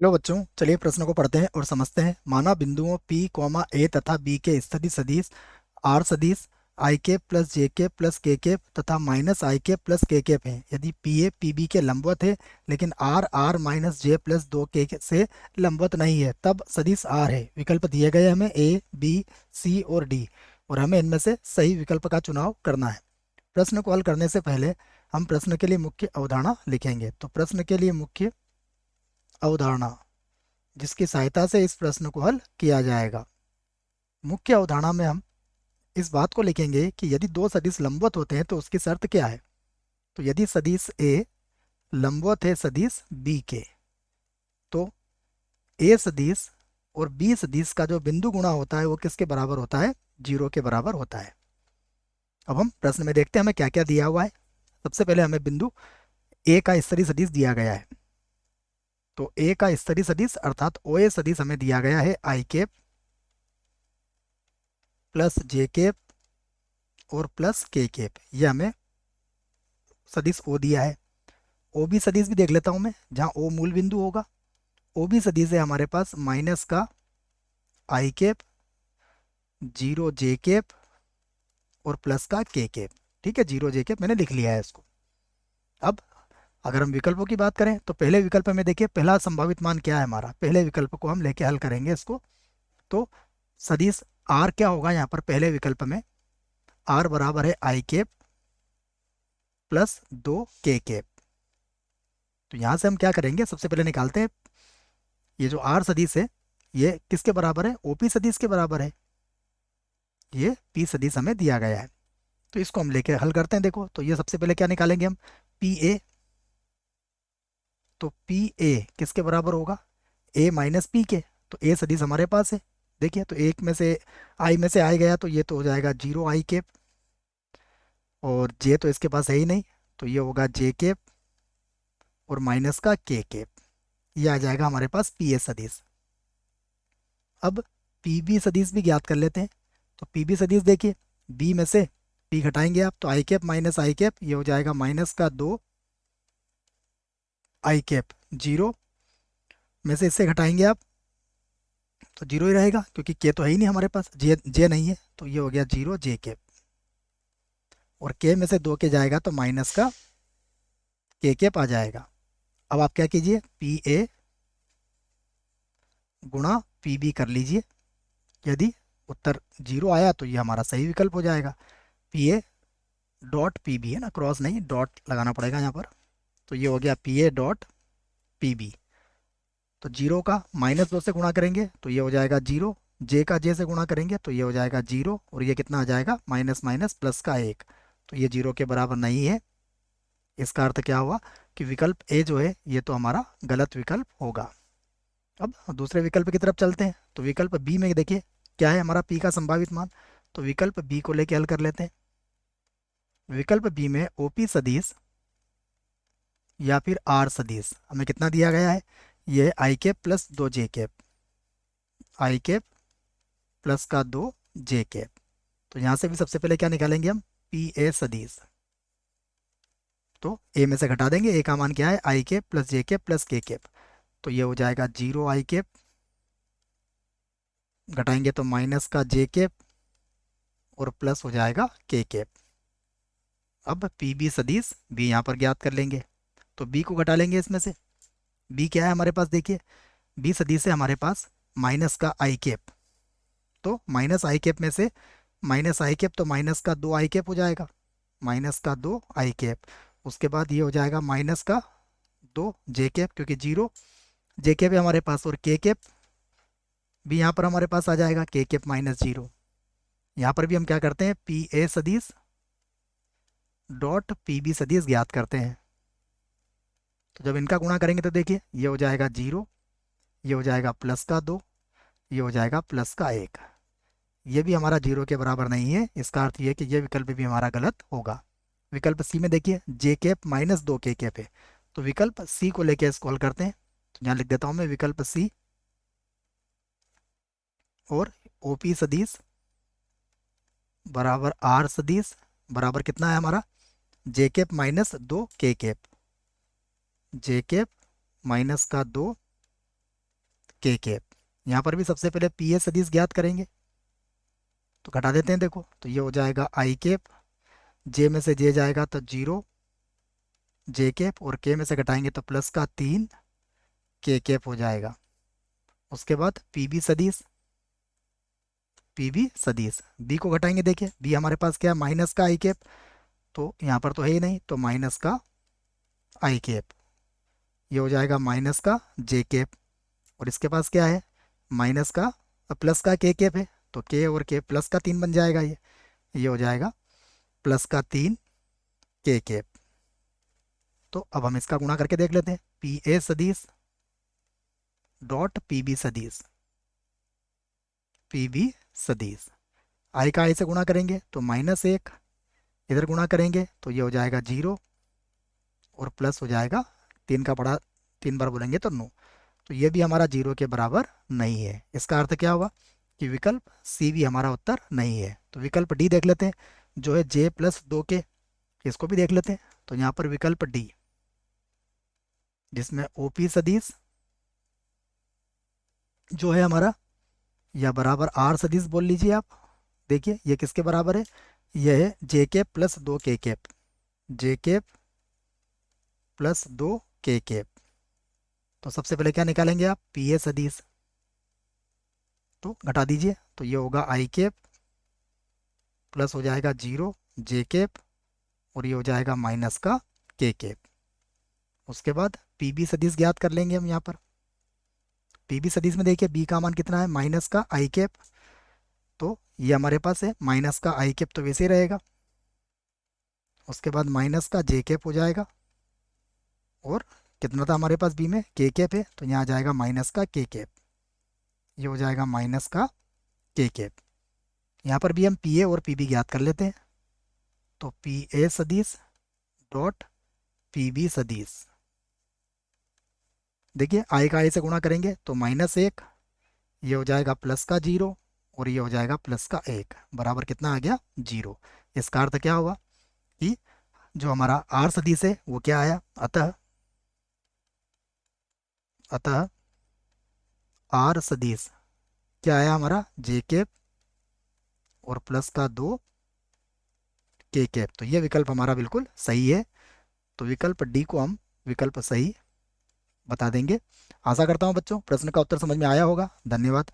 Hello बच्चों, चलिए प्रश्न को पढ़ते हैं और समझते हैं। माना बिंदुओं P, A तथा B के स्थिति सदिश R सदिश आई कैप प्लस जे कैप प्लस के कैप तथा माइनस आई कैप प्लस के कैप है। यदि पी ए पी बी के लंबवत है लेकिन R R minus J plus दो के से लंबवत नहीं है, तब सदिश आर है। विकल्प दिए गए हमें ए, बी, सी और डी, और हमें इनमें से सही विकल्प का चुनाव करना है। प्रश्न को हल करने से पहले हम प्रश्न के लिए मुख्य अवधारणा लिखेंगे। तो प्रश्न के लिए मुख्य अवधारणा जिसकी सहायता से इस प्रश्न को हल किया जाएगा। मुख्य अवधारणा में हम इस बात को लिखेंगे कि यदि दो सदिश लंबवत होते हैं तो उसकी शर्त क्या है। तो यदि सदिश ए लंबवत है सदिश बी के, तो ए सदिश और बी सदिश का जो बिंदु गुणा होता है वो किसके बराबर होता है? जीरो के बराबर होता है। अब हम प्रश्न में देखते हैं हमें क्या क्या दिया हुआ है। सबसे पहले हमें बिंदु ए का स्तरीय सदिश दिया गया है। तो ए का स्तरीय सदिश अर्थात ओ ए सदिश हमें दिया गया है आई कैप प्लस जे कैप और प्लस के कैप। ये हमें सदिश ओ दिया है। ओ बी सदिश भी देख लेता हूं मैं, जहां ओ मूल बिंदु होगा। ओ बी सदिश है हमारे पास माइनस का आई कैप, जीरो जे कैप और प्लस का के कैप। ठीक है, जीरो जे कैप मैंने लिख लिया है इसको। अब अगर हम विकल्पों की बात करें तो पहले विकल्प में देखिए पहला संभावित मान क्या है हमारा। पहले विकल्प को हम लेके हल करेंगे इसको। तो सदिश आर क्या होगा यहाँ पर पहले विकल्प में? आर बराबर है आई कैप प्लस दो के कैप। तो यहाँ से हम क्या करेंगे, सबसे पहले निकालते हैं ये जो आर सदिश है ये किसके बराबर है? ओपी सदिश के बराबर है। ये पी सदिश हमें दिया गया है, तो इसको हम लेके हल करते हैं। देखो तो ये सबसे पहले क्या निकालेंगे हम? P A. तो पी ए किसके बराबर होगा? ए माइनस पी के। तो ए सदिश हमारे पास है। देखिए तो एक में से आई गया तो ये तो हो जाएगा जीरो आई कैप, और जे तो इसके पास है ही नहीं, तो ये होगा जे कैप और माइनस का के कैप। ये आ जाएगा हमारे पास पी ए सदिश। अब पी बी सदिश भी ज्ञात कर लेते हैं। तो पी बी सदिश देखिए, बी में से पी घटाएंगे आप तो आई कैप माइनस आई कैप, ये हो जाएगा माइनस का दो आई कैप। जीरो में से इससे घटाएंगे आप तो जीरो ही रहेगा, क्योंकि के तो है ही नहीं हमारे पास, जे जे नहीं है, तो ये हो गया जीरो जे कैप। और के में से दो के जाएगा तो माइनस का के कैप आ जाएगा। अब आप क्या कीजिए, पी ए गुणा पी बी कर लीजिए। यदि उत्तर जीरो आया तो ये हमारा सही विकल्प हो जाएगा। P A dot P B है ना, क्रॉस नहीं डॉट लगाना पड़ेगा यहाँ पर। तो ये हो गया P A dot P B. तो जीरो का माइनस दो से गुणा करेंगे तो ये हो जाएगा जीरो, जे का जे से गुणा करेंगे तो ये हो जाएगा जीरो, और ये कितना आ जाएगा? माइनस माइनस प्लस का एक। तो ये जीरो के बराबर नहीं है। इसका अर्थ क्या हुआ कि विकल्प ए जो है ये तो हमारा गलत विकल्प होगा। अब दूसरे विकल्प की तरफ चलते हैं। तो विकल्प बी में देखिए क्या है हमारा पी का संभावित मान। तो विकल्प बी को लेके हल कर लेते हैं। विकल्प बी में ओपी सदिश या फिर आर सदिश हमें कितना दिया गया है? ये आई कैप प्लस दो जे कैप, आई कैप प्लस का दो जे कैप। तो यहाँ से भी सबसे पहले क्या निकालेंगे हम? पी ए सदिश। तो ए में से घटा देंगे, ए का मान क्या है? आई कैप प्लस जे कैप प्लस के कैप। तो ये हो जाएगा जीरो आई कैप, घटाएंगे तो माइनस का जे कैप और प्लस हो जाएगा के कैप। अब पी बी सदिश बी यहाँ पर ज्ञात कर लेंगे। तो बी को घटा लेंगे इसमें से। बी क्या है हमारे पास? देखिए बी सदिश है हमारे पास माइनस का आई कैप। तो माइनस आई कैप में से माइनस आई कैप तो माइनस का दो आई कैप हो जाएगा, माइनस का दो आई कैप। उसके बाद ये हो जाएगा माइनस का दो जे कैप, क्योंकि जीरो जे कैप है हमारे पास, और के कैप भी यहाँ पर हमारे पास आ जाएगा, के कैप माइनस जीरो। यहाँ पर भी हम क्या करते हैं? पी ए सदिश डॉट पी बी सदिश ज्ञात करते हैं। तो जब इनका गुणा करेंगे तो देखिए ये हो जाएगा जीरो, ये हो जाएगा प्लस का दो, ये हो जाएगा प्लस का एक। ये भी हमारा जीरो के बराबर नहीं है। इसका अर्थ ये है कि ये विकल्प भी हमारा गलत होगा। विकल्प सी में देखिए जे कैप माइनस दो के कैप है। तो विकल्प सी को लेके इसको हल करते हैं। तो यहाँ लिख देता हूँ मैं विकल्प सी और ओपी सदिश बराबर आर सदिश बराबर कितना है हमारा? जे कैप माइनस दो के कैप, जे कैप माइनस का दो के कैप। यहाँ पर भी सबसे पहले पी ए सदिश ज्ञात करेंगे, तो घटा देते हैं। देखो तो ये हो जाएगा आई कैप, जे में से जे जाएगा तो 0 जे कैप, और के में से घटाएंगे तो प्लस का 3 के कैप हो जाएगा। उसके बाद पी बी सदिश, पी बी सदिश बी को घटाएंगे। देखिए बी हमारे पास क्या है, माइनस का आई कैप, तो यहाँ पर तो है ही नहीं, तो माइनस का आई कैप, ये हो जाएगा माइनस का जे कैप। और इसके पास क्या है, माइनस का प्लस का के कैप है, तो के और के प्लस का 3 बन जाएगा। ये हो जाएगा प्लस का 3 के कैप। तो अब हम इसका गुणा करके देख लेते हैं, पी ए सदिश डॉट पी बी सदिश, पी बी सदिश आई का आई से गुणा करेंगे तो -1, इधर गुणा करेंगे तो ये हो जाएगा 0, और प्लस हो जाएगा 3 का बड़ा 3 बार बोलेंगे तो 9, तो ये भी हमारा 0 के बराबर नहीं है। इसका अर्थ क्या हुआ कि विकल्प सी भी हमारा उत्तर नहीं है। तो विकल्प डी देख लेते हैं, जो है जे प्लस 2 के, इसको भी देख लेते हैं। तो यहाँ पर विकल्प डी, जिसमें ओपी सदिश जो है हमारा, या बराबर आर सदिश बोल लीजिए आप। देखिए ये किसके बराबर है, यह है जे कैप प्लस 2 के कैप, जे कैप प्लस 2 के कैप। तो सबसे पहले क्या निकालेंगे आप, पी ए सदिश, तो घटा दीजिए, तो ये होगा आई कैप प्लस हो जाएगा 0 जे कैप, और ये हो जाएगा माइनस का के कैप। उसके बाद पी बी सदिश ज्ञात कर लेंगे हम यहाँ पर। पी बी सदिश में देखिए बी का मान कितना है, माइनस का आई कैप, तो ये हमारे पास है माइनस का आई कैप, तो वैसे ही रहेगा। उसके बाद माइनस का जे कैप हो जाएगा, और कितना था हमारे पास बी में, के कैप है, तो यहाँ आ जाएगा माइनस का के कैप, ये हो जाएगा माइनस का के कैप। यहाँ पर भी हम पी ए और पी बी ज्ञात कर लेते हैं, तो पी ए सदिश डॉट पी बी सदिश, देखिए आई का आई से गुणा करेंगे तो -1, ये हो जाएगा प्लस का 0, और ये हो जाएगा प्लस का 1, बराबर कितना आ गया, 0। इसका अर्थ क्या हुआ कि जो हमारा आर सदिश है वो क्या आया, अतः अतः आर सदिश क्या आया हमारा, जे कैप और प्लस का 2 के कैप। तो ये विकल्प हमारा बिल्कुल सही है। तो विकल्प डी को हम विकल्प सही बता देंगे। आशा करता हूँ बच्चों प्रश्न का उत्तर समझ में आया होगा। धन्यवाद।